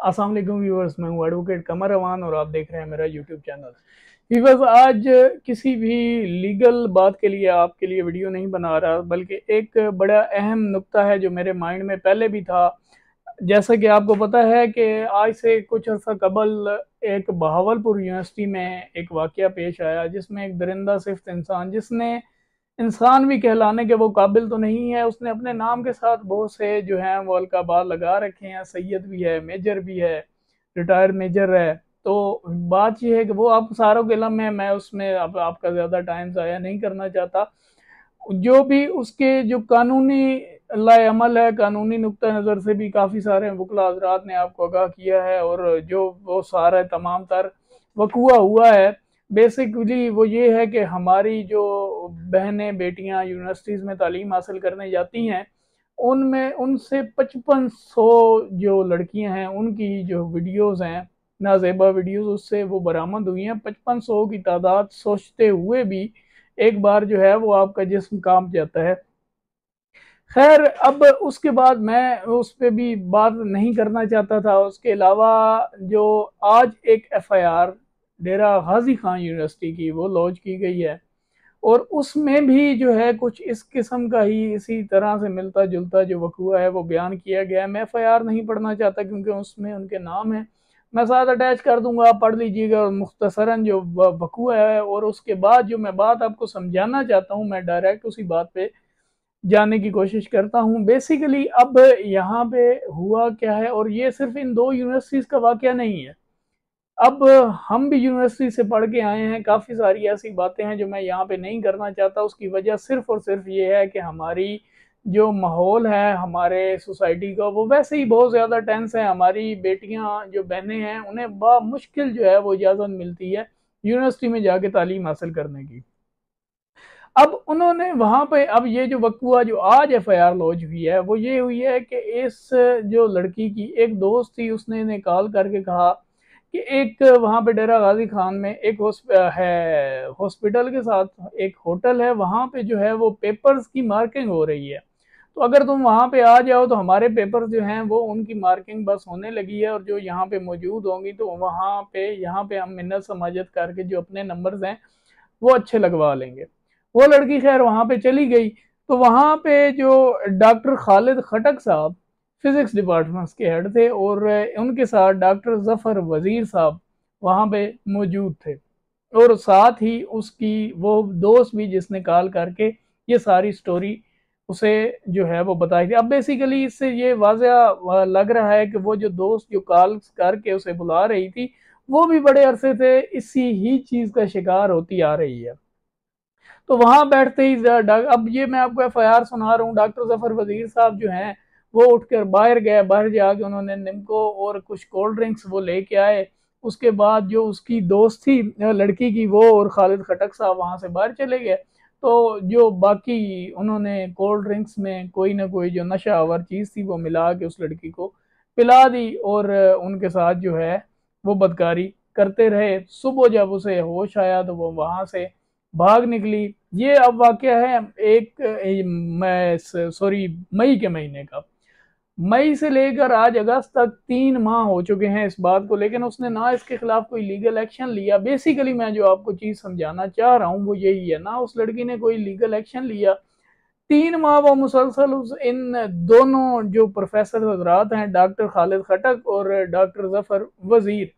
अस्सलाम वालेकुम व्यूअर्स, मैं हूं एडवोकेट कमर अवान और आप देख रहे हैं मेरा यूट्यूब चैनल। व्यूअर्स, आज किसी भी लीगल बात के लिए आपके लिए वीडियो नहीं बना रहा, बल्कि एक बड़ा अहम नुक्ता है जो मेरे माइंड में पहले भी था। जैसा कि आपको पता है कि आज से कुछ अर्सा कबल एक बहावलपुर यूनिवर्सिटी में एक वाकया पेश आया जिसमें एक दरिंदा सिफ्त इंसान, जिसने इंसान भी कहलाने के वो काबिल तो नहीं है, उसने अपने नाम के साथ बहुत से जो हैं वो अलकाबात लगा रखे हैं। सैयद भी है, मेजर भी है, रिटायर्ड मेजर है। तो बात यह है कि वो आप सारों के इल्म में, मैं उसमें अब आपका ज़्यादा टाइम ज़ाया नहीं करना चाहता। जो भी उसके जो कानूनी लाएअमल है, कानूनी नुक्ता नज़र से भी काफ़ी सारे वकला हज़रात ने आपको आगाह किया है, और जो वो सारा तमाम तर वकूआ हुआ है, बेसिकली वो ये है कि हमारी जो बहनें बेटियां यूनिवर्सिटीज़ में तालीम हासिल करने जाती हैं, उनमें उनसे 5500 जो लड़कियां हैं उनकी जो वीडियोस हैं, नाजेबा वीडियोस, उससे वो बरामद हुई हैं। 5500 की तादाद सोचते हुए भी एक बार जो है वो आपका जिस्म कांप जाता है। खैर, अब उसके बाद मैं उस पर भी बात नहीं करना चाहता था। उसके अलावा जो आज एक एफआईआर डेरा गाजी खान यूनिवर्सिटी की वो लॉन्च की गई है, और उसमें भी जो है कुछ इस किस्म का ही, इसी तरह से मिलता जुलता जो वकूआ है वो बयान किया गया है। मैं एफआईआर नहीं पढ़ना चाहता क्योंकि उसमें उनके नाम है, मैं साथ अटैच कर दूंगा, आप पढ़ लीजिएगा। और मुख्तसरन जो वकूआ है और उसके बाद जो मैं बात आपको समझाना चाहता हूँ, मैं डायरेक्ट उसी बात पे जाने की कोशिश करता हूँ। बेसिकली अब यहाँ पे हुआ क्या है, और ये सिर्फ इन दो यूनिवर्सिटीज़ का वाकया नहीं है। अब हम भी यूनिवर्सिटी से पढ़ के आए हैं, काफ़ी सारी ऐसी बातें हैं जो मैं यहाँ पे नहीं करना चाहता। उसकी वजह सिर्फ और सिर्फ ये है कि हमारी जो माहौल है हमारे सोसाइटी का, वो वैसे ही बहुत ज़्यादा टेंस है। हमारी बेटियाँ जो बहनें हैं उन्हें मुश्किल जो है वो इजाज़त मिलती है यूनिवर्सिटी में जाके तालीम हासिल करने की। अब उन्होंने वहां पे, अब ये जो वकूआ जो आज एफआईआर लॉन्च हुई है वो ये हुई है कि इस जो लड़की की एक दोस्त थी, उसने निकाल करके कहा कि एक वहां पे डेरा गाजी खान में एक है हॉस्पिटल के साथ एक होटल है, वहां पे जो है वो पेपर्स की मार्किंग हो रही है। तो अगर तुम वहां पे आ जाओ तो हमारे पेपर जो हैं वो उनकी मार्किंग बस होने लगी है, और जो यहाँ पे मौजूद होंगी तो वहां पे यहाँ पे हम मिन्नत समाजत करके जो अपने नंबर्स हैं वो अच्छे लगवा लेंगे। वो लड़की खैर वहां पे चली गई। तो वहां पे जो डॉक्टर खालिद खटक साहब फिजिक्स डिपार्टमेंट के हेड थे, और उनके साथ डॉक्टर जफर वजीर साहब वहां पे मौजूद थे, और साथ ही उसकी वो दोस्त भी जिसने कॉल करके ये सारी स्टोरी उसे जो है वो बताई थी। अब बेसिकली इससे ये वाज़ह लग रहा है कि वो जो दोस्त जो कॉल करके उसे बुला रही थी, वो भी बड़े अरसे से इसी ही चीज़ का शिकार होती आ रही है। तो वहां बैठते ही अब ये मैं आपको एफआईआर सुना रहा हूँ, डॉक्टर जफर वजीर साहब जो हैं वो उठकर बाहर गए, बाहर जाके उन्होंने निम्को और कुछ कोल्ड ड्रिंक्स वो लेके आए। उसके बाद जो उसकी दोस्त थी लड़की की, वो और खालिद खटक साहब वहां से बाहर चले गए। तो जो बाकी उन्होंने कोल्ड ड्रिंक्स में कोई ना कोई जो नशा आवर चीज़ थी वो मिला के उस लड़की को पिला दी, और उनके साथ जो है वो बदकारी करते रहे। सुबह जब उसे होश आया तो वो वहां से भाग निकली। ये अब वाकया है एक मई के महीने का। मई से लेकर आज अगस्त तक 3 माह हो चुके हैं इस बात को, लेकिन उसने ना इसके खिलाफ कोई लीगल एक्शन लिया। बेसिकली मैं जो आपको चीज समझाना चाह रहा हूँ वो यही है, ना उस लड़की ने कोई लीगल एक्शन लिया। 3 माह वो मुसलसल इन दोनों जो प्रोफेसर हजरात हैं, डॉक्टर खालिद खटक और डॉक्टर जफर वजीर,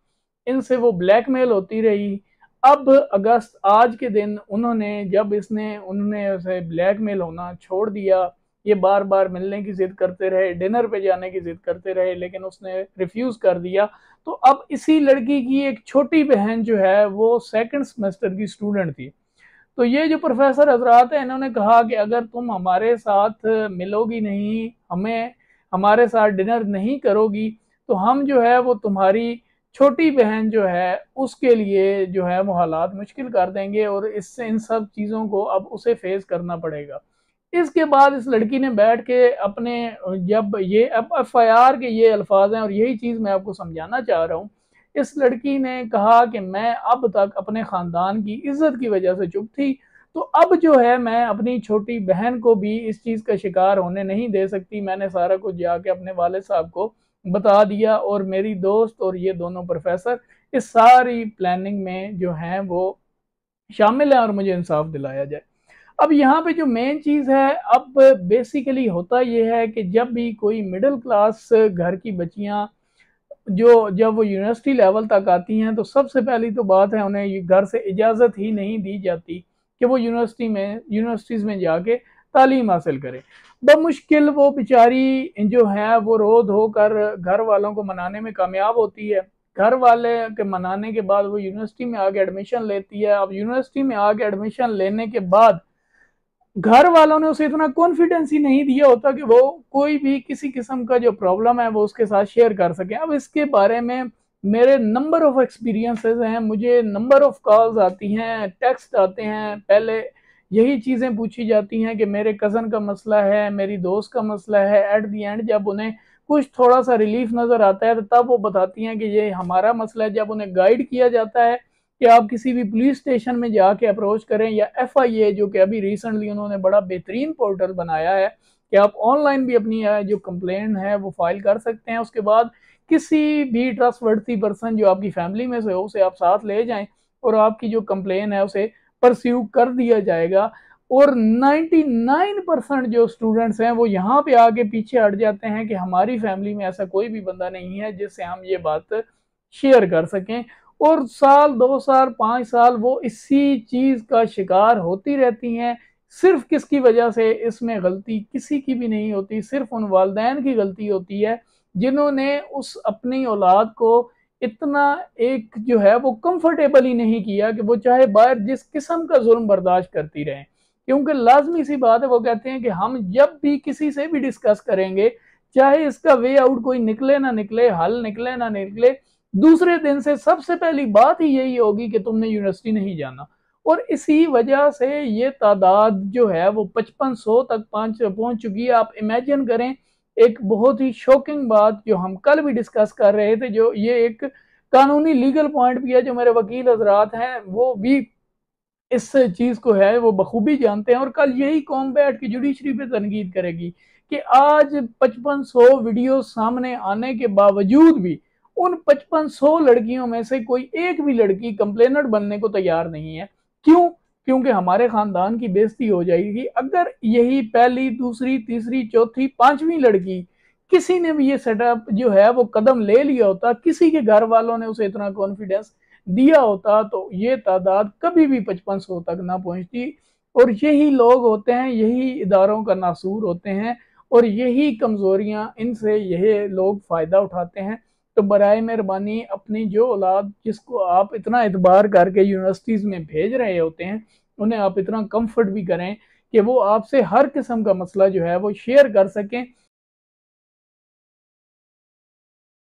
इनसे वो ब्लैकमेल होती रही। अब अगस्त आज के दिन उन्होंने, जब इसने उन्होंने उसे ब्लैकमेल होना छोड़ दिया, ये बार बार मिलने की जिद करते रहे, डिनर पे जाने की जिद करते रहे, लेकिन उसने रिफ्यूज कर दिया। तो अब इसी लड़की की एक छोटी बहन जो है वो सेकंड सेमेस्टर की स्टूडेंट थी। तो ये जो प्रोफेसर हजरात है इन्होंने कहा कि अगर तुम हमारे साथ मिलोगी नहीं, हमें हमारे साथ डिनर नहीं करोगी, तो हम जो है वो तुम्हारी छोटी बहन जो है उसके लिए जो है वो हालात मुश्किल कर देंगे, और इससे इन सब चीज़ों को अब उसे फेस करना पड़ेगा। इसके बाद इस लड़की ने बैठ के अपने, जब ये अब एफआईआर के ये अल्फाज हैं और यही चीज़ मैं आपको समझाना चाह रहा हूँ, इस लड़की ने कहा कि मैं अब तक अपने ख़ानदान की इज्जत की वजह से चुप थी, तो अब जो है मैं अपनी छोटी बहन को भी इस चीज़ का शिकार होने नहीं दे सकती। मैंने सारा कुछ जाके अपने वालिद साहब को बता दिया, और मेरी दोस्त और ये दोनों प्रोफेसर इस सारी प्लानिंग में जो हैं वो शामिल हैं और मुझे इंसाफ दिलाया जाए। अब यहाँ पे जो मेन चीज़ है, अब बेसिकली होता ये है कि जब भी कोई मिडिल क्लास घर की बच्चियाँ जो जब वो यूनिवर्सिटी लेवल तक आती हैं, तो सबसे पहली तो बात है उन्हें घर से इजाज़त ही नहीं दी जाती कि वो यूनिवर्सिटीज़ में जाके तालीम हासिल करें। बमुश्किल वो बेचारी जो है वो रो धो कर घर वालों को मनाने में कामयाब होती है। घर वाले के मनाने के बाद वो यूनिवर्सिटी में आके एडमिशन लेती है। अब यूनिवर्सिटी में आके एडमिशन लेने के बाद घर वालों ने उसे इतना कॉन्फिडेंस ही नहीं दिया होता कि वो कोई भी किसी किस्म का जो प्रॉब्लम है वो उसके साथ शेयर कर सके। अब इसके बारे में मेरे नंबर ऑफ एक्सपीरियंसेस हैं, मुझे नंबर ऑफ कॉल्स आती हैं, टेक्स्ट आते हैं। पहले यही चीज़ें पूछी जाती हैं कि मेरे कज़न का मसला है, मेरी दोस्त का मसला है। एट दी एंड जब उन्हें कुछ थोड़ा सा रिलीफ नज़र आता है तो तब वो बताती हैं कि ये हमारा मसला है। जब उन्हें गाइड किया जाता है कि आप किसी भी पुलिस स्टेशन में जाके अप्रोच करें, या एफआईए जो कि अभी रिसेंटली उन्होंने बड़ा बेहतरीन पोर्टल बनाया है कि आप ऑनलाइन भी अपनी जो कंप्लेंट है वो फाइल कर सकते हैं। उसके बाद किसी भी ट्रस्टवर्दी पर्सन जो आपकी फैमिली में से हो उसे आप साथ ले जाएं और आपकी जो कंप्लेन है उसे परस्यू कर दिया जाएगा। और 99% जो स्टूडेंट्स हैं वो यहाँ पे आके पीछे हट जाते हैं कि हमारी फैमिली में ऐसा कोई भी बंदा नहीं है जिससे हम ये बात शेयर कर सकें। और साल 2 साल 5 साल वो इसी चीज़ का शिकार होती रहती हैं। सिर्फ किसकी वजह से? इसमें गलती किसी की भी नहीं होती, सिर्फ उन वालदैन की गलती होती है जिन्होंने उस अपनी औलाद को इतना एक जो है वो कंफर्टेबल ही नहीं किया कि वो चाहे बाहर जिस किस्म का जुल्म बर्दाश्त करती रहे। क्योंकि लाजमी सी बात है, वो कहते हैं कि हम जब भी किसी से भी डिस्कस करेंगे, चाहे इसका वे आउट कोई निकले ना निकले, हल निकले ना निकले, दूसरे दिन से सबसे पहली बात ही यही होगी कि तुमने यूनिवर्सिटी नहीं जाना। और इसी वजह से ये तादाद जो है वो 5500 तक पहुंच चुकी है। आप इमेजिन करें, एक बहुत ही शॉकिंग बात जो हम कल भी डिस्कस कर रहे थे, जो ये एक कानूनी लीगल पॉइंट भी है, जो मेरे वकील हजरात हैं वो भी इस चीज को है वो बखूबी जानते हैं। और कल यही कौम बैठ के जुडिशरी पे तनकीद करेगी कि आज 5500 वीडियो सामने आने के बावजूद भी उन 5500 लड़कियों में से कोई एक भी लड़की कंप्लेनर बनने को तैयार नहीं है। क्यों? क्योंकि हमारे खानदान की बेइज्जती हो जाएगी अगर यही पहली, दूसरी, तीसरी, चौथी, पांचवी लड़की किसी ने भी ये सेटअप जो है वो कदम ले लिया होता, किसी के घर वालों ने उसे इतना कॉन्फिडेंस दिया होता, तो ये तादाद कभी भी 5500 तक ना पहुंचती। और यही लोग होते हैं, यही इदारों का नासूर होते हैं, और यही कमजोरियां, इनसे यही लोग फायदा उठाते हैं। तो बराए मेहरबानी अपनी जो औलाद जिसको आप इतना एतबार करके यूनिवर्सिटीज़ में भेज रहे होते हैं, उन्हें आप इतना कंफर्ट भी करें कि वो आपसे हर किस्म का मसला जो है वो शेयर कर सकें।